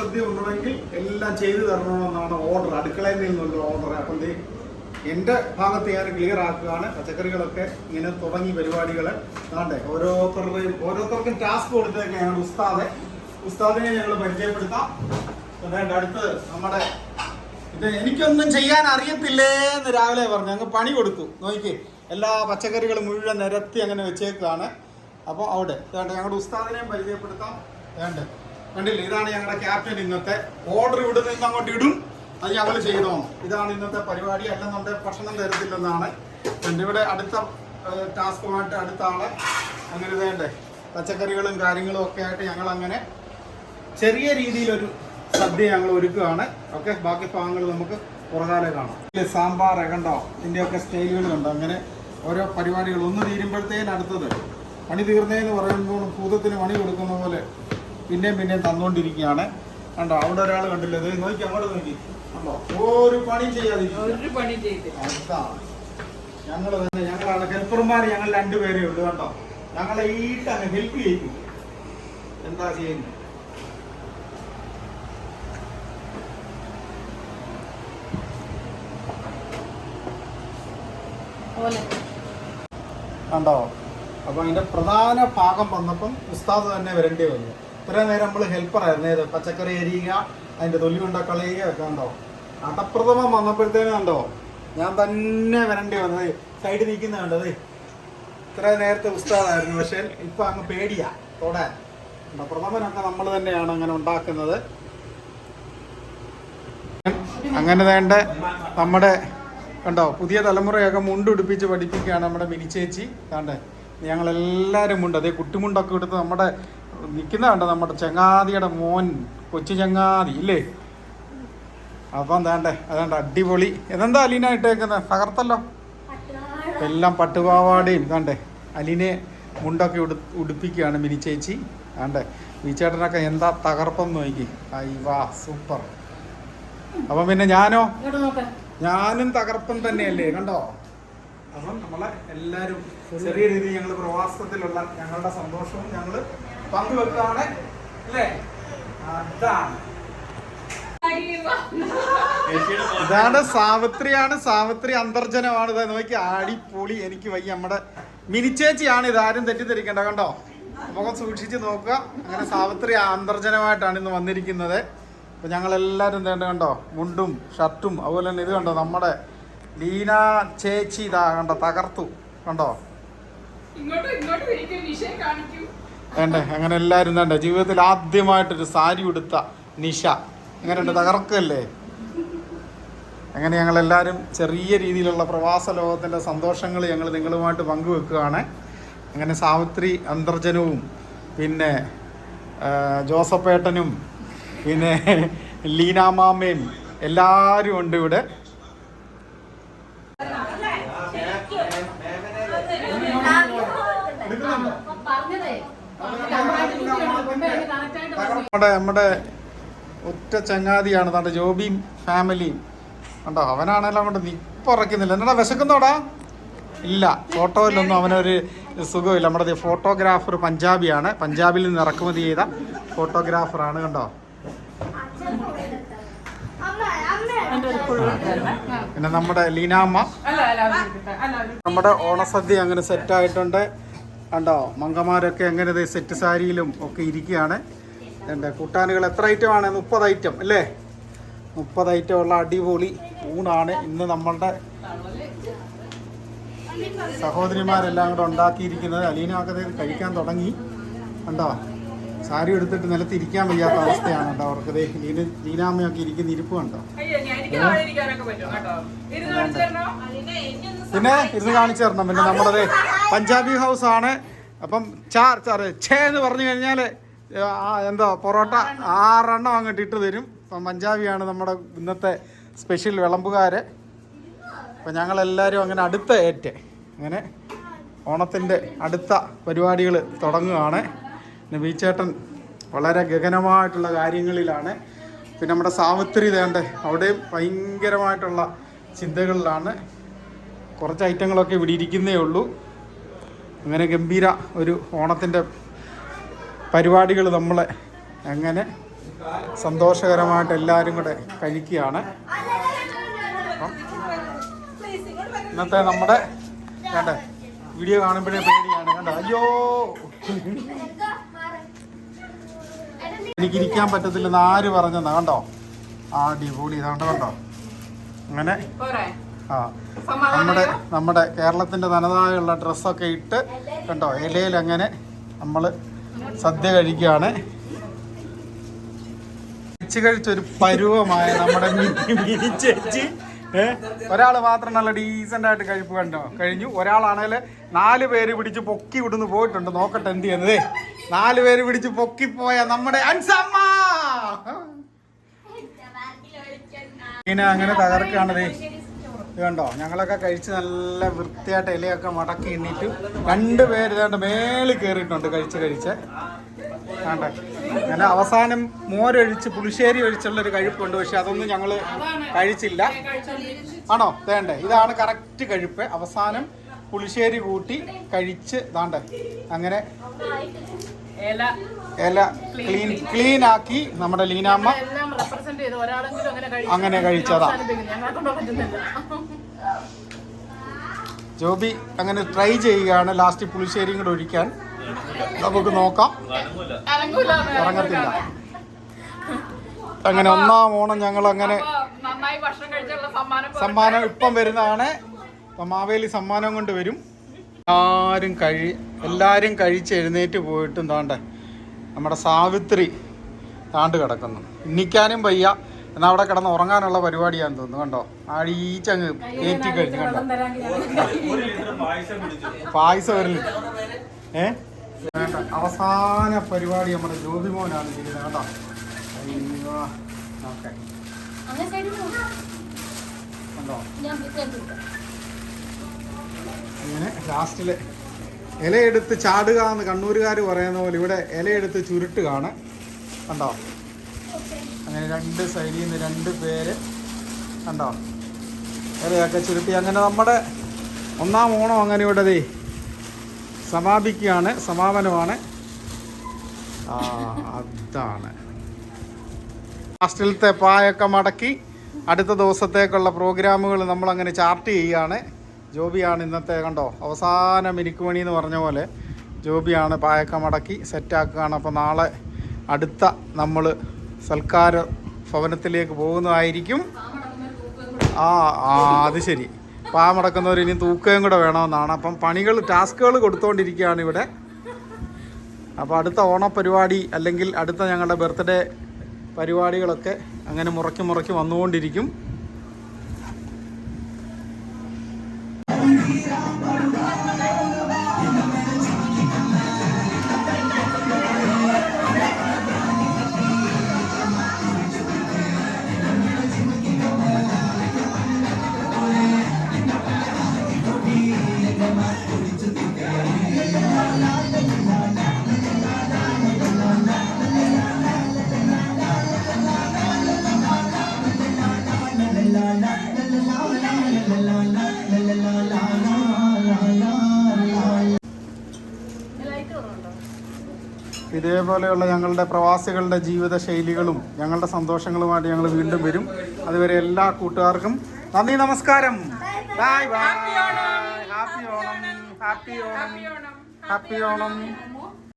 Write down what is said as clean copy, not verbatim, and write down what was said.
ഓണസദ്യ ഉണ്ടെങ്കിൽ എല്ലാം ചെയ്തു തരണമെന്നാണ് ഓർഡർ, അടുക്കളയിൽ നിന്നുള്ള ഓർഡർ. അപ്പം എൻ്റെ ഭാഗത്ത് ഞാൻ ക്ലിയർ ആക്കുകയാണ്. പച്ചക്കറികളൊക്കെ ഇങ്ങനെ തുടങ്ങി പരിപാടികൾ ആണ്ടേ ഓരോരുത്തർക്കും ടാസ്ക് കൊടുത്തേക്കാണ്. ഉസ്താദിനെ ഞങ്ങൾ പരിചയപ്പെടുത്താം. അതായത് അടുത്ത് നമ്മുടെ ഇത് എനിക്കൊന്നും ചെയ്യാൻ അറിയത്തില്ലേ എന്ന് രാവിലെ പറഞ്ഞു, ഞങ്ങൾ പണി കൊടുത്തു. നോക്കി എല്ലാ പച്ചക്കറികളും മുഴുവൻ നിരത്തി അങ്ങനെ വെച്ചേക്കാണ്. അപ്പോൾ അവിടെ വേണ്ട ഞങ്ങളുടെ ഉസ്താദിനെയും പരിചയപ്പെടുത്താം. വേണ്ട കണ്ടില്ലേ, ഇതാണ് ഞങ്ങളുടെ ക്യാപ്റ്റൻ. ഇന്നത്തെ ഓർഡർ ഇവിടെ നിന്ന് അങ്ങോട്ട് ഇടും, അത് ഞങ്ങൾ ചെയ്തോ. ഇതാണ് ഇന്നത്തെ പരിപാടി. അല്ലെന്നുണ്ടെങ്കിൽ ഭക്ഷണം തരത്തില്ലെന്നാണ്. ഇവിടെ അടുത്ത ടാസ്കുമായിട്ട് അടുത്ത ആളെ അങ്ങനെ വേണ്ടേ പച്ചക്കറികളും കാര്യങ്ങളും ഒക്കെ ആയിട്ട് ഞങ്ങൾ അങ്ങനെ ചെറിയ രീതിയിലൊരു സദ്യ ഞങ്ങൾ ഒരുക്കുകയാണ്. ഓക്കെ, ബാക്കി ഭാഗങ്ങൾ നമുക്ക് പുറകാലെ കാണാം. സാമ്പാർ കണ്ടോ, ഇതിൻ്റെയൊക്കെ സ്റ്റൈലുകൾ കണ്ടോ. അങ്ങനെ ഓരോ പരിപാടികൾ ഒന്ന് തീരുമ്പോഴത്തേന് അടുത്തത്. പണി തീർന്നതെന്ന് പറയുമ്പോൾ ഭൂതത്തിന് പണി കൊടുക്കുന്ന പോലെ പിന്നെയും തന്നുകൊണ്ടിരിക്കുകയാണ്. കണ്ടോ, അവിടെ ഒരാൾ കണ്ടില്ല, ഇത് നോക്കി അങ്ങോട്ട് നോക്കി കണ്ടോ, ഒരു പണിയും ചെയ്യാതിരിക്കും. ഞങ്ങളാണ് ഹെൽപ്പർമാർ, ഞങ്ങൾ രണ്ടുപേരേ ഉള്ളൂ കേട്ടോ. ഞങ്ങളെ അങ്ങ് ഹെൽപ്പ് ചെയ്യും. എന്താ ചെയ്യുന്നത്? കണ്ടോ, അപ്പൊ അതിന്റെ പ്രധാന ഭാഗം വന്നപ്പം ഉസ്താദ് തന്നെ വരേണ്ടി വന്നു. ഇത്രയും നേരം നമ്മൾ ഹെൽപ്പറായിരുന്നു. പച്ചക്കറി അരിയുക, അതിന്റെ തൊലി കൊണ്ട കളയുക ഒക്കെ ഉണ്ടോ. അടപ്രഥമം വന്നപ്പോഴത്തേനും കണ്ടോ ഞാൻ തന്നെ വരേണ്ടി വന്നത്. സൈഡിൽ നിൽക്കുന്ന കണ്ടത് ഇത്രയും നേരത്തെ ഉസ്താദായിരുന്നു, പക്ഷെ ഇപ്പൊ അങ്ങ് പേടിയാ തൊടാൻ. പ്രഥമനൊക്കെ നമ്മൾ തന്നെയാണ് അങ്ങനെ ഉണ്ടാക്കുന്നത്. അങ്ങനെ വേണ്ട നമ്മുടെ കണ്ടോ പുതിയ തലമുറയൊക്കെ മുണ്ടുടുപ്പിച്ച് പഠിപ്പിക്കുകയാണ് നമ്മുടെ മിനി ചേച്ചി. കണ്ടേ ഞങ്ങളെല്ലാവരും മുണ്ട്, അതേ കുട്ടിമുണ്ടൊക്കെ എടുത്ത് നമ്മുടെ നിൽക്കുന്ന കണ്ടോ നമ്മുടെ ചങ്ങാതിയുടെ മോൻ, കൊച്ചു ചങ്ങാതി ഇല്ലേ. അപ്പം വേണ്ടേ അതാണ്ട് അടിപൊളി. ഇതെന്താ അലീന ഇട്ടേക്കുന്നത്? തകർത്തല്ലോ. എല്ലാം പട്ടുപാവാടയും കണ്ടേ അലീനെ മുണ്ടൊക്കെ ഉടുപ്പിക്കുകയാണ് മിനി ചേച്ചി. കണ്ടേ വീച്ചേട്ടനൊക്കെ എന്താ തകർപ്പെന്ന് നോക്കി. വാ സൂപ്പർ. അപ്പം പിന്നെ ഞാനും തകർപ്പൻ തന്നെയല്ലേ കണ്ടോ. അപ്പം നമ്മളെ എല്ലാവരും ചെറിയ രീതിയിൽ ഞങ്ങൾ പ്രവാസത്തിലുള്ള ഞങ്ങളുടെ സന്തോഷവും ഞങ്ങൾ പങ്കുവെക്കാണ് അല്ലേ. ഇതാണ് സാവിത്രിയാണ്, സാവിത്രി അന്തർജനമാണ്. ഇത് നോക്കി അടിപൊളി. എനിക്ക് വയ്യ. നമ്മുടെ മിനിച്ചേച്ചിയാണ്, ഇതാരും തെറ്റിദ്ധരിക്കണ്ട കണ്ടോ. മുഖം സൂക്ഷിച്ച് നോക്കുക. അങ്ങനെ സാവിത്രി അന്തർജനമായിട്ടാണ് ഇന്ന് വന്നിരിക്കുന്നത്. അപ്പൊ ഞങ്ങളെല്ലാവരും തേണ്ട കണ്ടോ മുണ്ടും ഷർട്ടും. അതുപോലെ തന്നെ ഇത് കണ്ടോ നമ്മുടെ ലീന ചേച്ചി ഇതാ കണ്ടോ തകർത്തു കണ്ടോ. വേണ്ടേ അങ്ങനെ എല്ലാവരും വേണ്ട ജീവിതത്തിൽ ആദ്യമായിട്ടൊരു സാരി ഉടുത്ത നിഷ എങ്ങനെയുണ്ട്, തകർക്കല്ലേ. അങ്ങനെ ഞങ്ങളെല്ലാവരും ചെറിയ രീതിയിലുള്ള പ്രവാസ ലോകത്തിൻ്റെ സന്തോഷങ്ങൾ ഞങ്ങൾ നിങ്ങളുമായിട്ട് പങ്കുവെക്കുകയാണ്. അങ്ങനെ സാവിത്രി അന്തർജനവും പിന്നെ ജോസഫേട്ടനും പിന്നെ ലീനാമാമയും എല്ലാവരും ഉണ്ട് ഇവിടെ. നമ്മുടെ ഒറ്റ ചങ്ങാതിയാണ് നമ്മുടെ ജോബിയും ഫാമിലിയും കണ്ടോ. അവനാണെങ്കിലും അങ്ങോട്ട് നിപ്പുറയ്ക്കുന്നില്ല. എന്നാ വിശക്കുന്നോടാ? ഇല്ല, ഫോട്ടോയിലൊന്നും അവനൊരു സുഖമില്ല. നമ്മുടെ ഫോട്ടോഗ്രാഫർ പഞ്ചാബിയാണ്, പഞ്ചാബിൽ നിന്ന് ഇറക്കുമതി ചെയ്ത ഫോട്ടോഗ്രാഫറാണ് കണ്ടോ. പിന്നെ നമ്മുടെ ലീനാമ്മ. നമ്മുടെ ഓണസദ്യ അങ്ങനെ സെറ്റായിട്ടുണ്ട് കണ്ടോ. മങ്കമാരൊക്കെ അങ്ങനെ സെറ്റ് സാരിയിലും ഒക്കെ ഇരിക്കുകയാണ്. എൻ്റെ കൂട്ടാനുകൾ എത്ര ഐറ്റമാണ്? 30 ഐറ്റം അല്ലേ. 30 ഐറ്റം ഉള്ള അടിപൊളി ഊണാണ് ഇന്ന് നമ്മളുടെ സഹോദരിമാരെല്ലാം കൂടെ ഉണ്ടാക്കിയിരിക്കുന്നത്. അലീനൊക്കെ കഴിക്കാൻ തുടങ്ങി കണ്ടോ. സാരി എടുത്തിട്ട് നിലത്ത് ഇരിക്കാൻ വയ്യാത്ത അവസ്ഥയാണ് കേട്ടോ അവർക്ക്. ലീനാമ്മയൊക്കെ ഇരിക്കുന്ന ഇരിപ്പ് കണ്ടോ. പിന്നെ ഇരുന്ന് കാണിച്ചു തരണം. പിന്നെ നമ്മുടെ പഞ്ചാബി ഹൗസ് ആണ്. അപ്പം ഛേ എന്ന് പറഞ്ഞു കഴിഞ്ഞാൽ എന്താ പൊറോട്ട 6 എണ്ണം അങ്ങോട്ട് ഇട്ട് തരും. അപ്പം പഞ്ചാബിയാണ് നമ്മുടെ ഇന്നത്തെ സ്പെഷ്യൽ വിളമ്പുകാർ. അപ്പം ഞങ്ങളെല്ലാവരും അങ്ങനെ അടുത്ത അങ്ങനെ ഓണത്തിൻ്റെ അടുത്ത പരിപാടികൾ തുടങ്ങുകയാണ്. പിന്നെ ബീച്ചേട്ടൻ വളരെ ഗഗനമായിട്ടുള്ള കാര്യങ്ങളിലാണ്. പിന്നെ നമ്മുടെ സാവിത്രി വേണ്ട അവിടെയും ഭയങ്കരമായിട്ടുള്ള ചിന്തകളിലാണ്. കുറച്ച് ഐറ്റങ്ങളൊക്കെ ഇവിടെ ഇരിക്കുന്നേ ഉള്ളൂ. അങ്ങനെ ഗംഭീര ഒരു ഓണത്തിൻ്റെ പരിപാടികൾ നമ്മളെ അങ്ങനെ സന്തോഷകരമായിട്ട് എല്ലാവരും കൂടെ കഴിക്കുകയാണ്. അപ്പം ഇന്നത്തെ നമ്മുടെ കണ്ടേ വീഡിയോ കാണുമ്പോഴേ പേടിയാണ്. കണ്ടോ അയ്യോ എനിക്കിരിക്കാൻ പറ്റത്തില്ലെന്ന് ആര് പറഞ്ഞെന്നാ? കണ്ടോ അടിപൊളി ഇതാണ്ട് കണ്ടോ. അങ്ങനെ നമ്മുടെ കേരളത്തിൻ്റെ തനതായുള്ള ഡ്രസ്സൊക്കെ ഇട്ട് കണ്ടോ ഇലയിൽ അങ്ങനെ നമ്മൾ സദ്യ കഴിക്കുകയാണ്. കഴിച്ചൊരു പരുവമായ നമ്മുടെ മിനി ചേച്ചി ഒരാൾ മാത്രം നല്ല ഡീസൻ്റ് ആയിട്ട് കഴിപ്പ് കഴിഞ്ഞു. ഒരാളാണെങ്കിൽ 4 പേര് പിടിച്ച് പൊക്കി വിടുന്ന് പോയിട്ടുണ്ട്. നോക്കട്ടെ എന്ത് ചെയ്യുന്നത്. 4 പേര് പിടിച്ച് പൊക്കിപ്പോയ നമ്മുടെ അൻസമ്മ ഇങ്ങനെ അങ്ങനെ തകർക്കുകയാണതേ. ഇത് കണ്ടോ ഞങ്ങളൊക്കെ കഴിച്ച് നല്ല വൃത്തിയായിട്ട് ഇലയൊക്കെ മടക്കി എണ്ണിട്ട് 2 പേര് ഇതാണ്ട് മേളിൽ കയറിയിട്ടുണ്ട് കഴിച്ച് വേണ്ട. അങ്ങനെ അവസാനം മോരൊഴിച്ച് പുളിശ്ശേരി ഒഴിച്ചുള്ളൊരു കഴിപ്പുണ്ട്. പക്ഷെ അതൊന്നും ഞങ്ങൾ കഴിച്ചില്ല. ആണോ വേണ്ടേ? ഇതാണ് കറക്റ്റ് കഴിപ്പ്. അവസാനം പുളിശ്ശേരി കൂട്ടി കഴിച്ച് ഇതാണ്ട് അങ്ങനെ ഇല ക്ലീൻ ആക്കി നമ്മുടെ ലീനാമ്മ അങ്ങനെ കഴിച്ചതാ. ജോബി അങ്ങനെ ട്രൈ ചെയ്യുകയാണ് ലാസ്റ്റ് പുളിശ്ശേരിയും കൂടെ ഒഴിക്കാൻ. നമുക്ക് നോക്കാം. ഇറങ്ങത്തില്ല. അങ്ങനെ 1-ാം ഓണം ഞങ്ങൾ അങ്ങനെ സമ്മാനം ഇപ്പം വരുന്നതാണ്. ഇപ്പം മാവേലി സമ്മാനം കൊണ്ട് വരും. എല്ലാവരും കഴിച്ച് എഴുന്നേറ്റ് പോയിട്ടും താണ്ട നമ്മുടെ സാവിത്രി താണ്ട് കിടക്കുന്നു. എണ്ണിക്കാനും വയ്യ. എന്നാൽ അവിടെ കിടന്ന് ഉറങ്ങാനുള്ള പരിപാടിയാന്ന് തോന്നുന്നു. കണ്ടോ ആഴീച്ചങ്ങ് കയറ്റി കഴിഞ്ഞു. കണ്ടോ പായസം ഒരു വേണ്ട. അവസാന പരിപാടി നമ്മുടെ ജ്യോതിമോനാണ് ഇരിക്കുന്നത്. കേട്ടോ അയ്യോ ഓക്കെ കണ്ടോ അങ്ങനെ ലാസ്റ്റില് ഇലയെടുത്ത് ചാടുക എന്ന് കണ്ണൂരുകാർ പറയുന്ന പോലെ ഇവിടെ ഇലയെടുത്ത് ചുരുട്ടുകയാണ്. കണ്ടോ അങ്ങനെ 2 സൈഡിൽ നിന്ന് 2 പേര് കണ്ടോ ഇലയൊക്കെ ചുരുട്ടി അങ്ങനെ നമ്മുടെ 1-ാം ഓണം അങ്ങനെ ഇവിടെ സമാപനമാണ്. അതാണ് ലാസ്റ്റിലത്തെ പായൊക്കെ മടക്കി അടുത്ത ദിവസത്തേക്കുള്ള പ്രോഗ്രാമുകൾ നമ്മളങ്ങനെ ചാർട്ട് ചെയ്യുകയാണ്. ജോബിയാണ് ഇന്നത്തെ കണ്ടോ അവസാന മിനുക്കുമണി എന്ന് പറഞ്ഞ പോലെ ജോബിയാണ് പായൊക്കെ മടക്കി സെറ്റാക്കുകയാണ്. അപ്പോൾ നാളെ അടുത്ത നമ്മൾ സൽക്കാര ഭവനത്തിലേക്ക് പോകുന്നതായിരിക്കും. അത് ശരി. പാ മടക്കുന്നവർ ഇനി തൂക്കുകയും കൂടെ വേണമെന്നാണ്. അപ്പം ടാസ്കുകൾ കൊടുത്തുകൊണ്ടിരിക്കുകയാണ് ഇവിടെ. അപ്പോൾ അടുത്ത ഓണപ്പരിപാടി അല്ലെങ്കിൽ അടുത്ത ഞങ്ങളുടെ ബർത്ത്ഡേ പരിപാടികളൊക്കെ അങ്ങനെ മുറയ്ക്ക് വന്നുകൊണ്ടിരിക്കും. ഇതേപോലെയുള്ള ഞങ്ങളുടെ പ്രവാസികളുടെ ജീവിത ശൈലികളും ഞങ്ങളുടെ സന്തോഷങ്ങളുമായിട്ട് ഞങ്ങൾ വീണ്ടും വരും. അതുവരെ എല്ലാ കൂട്ടുകാർക്കും നന്ദി, നമസ്കാരം. Bye bye. ഹാപ്പി ഓണം.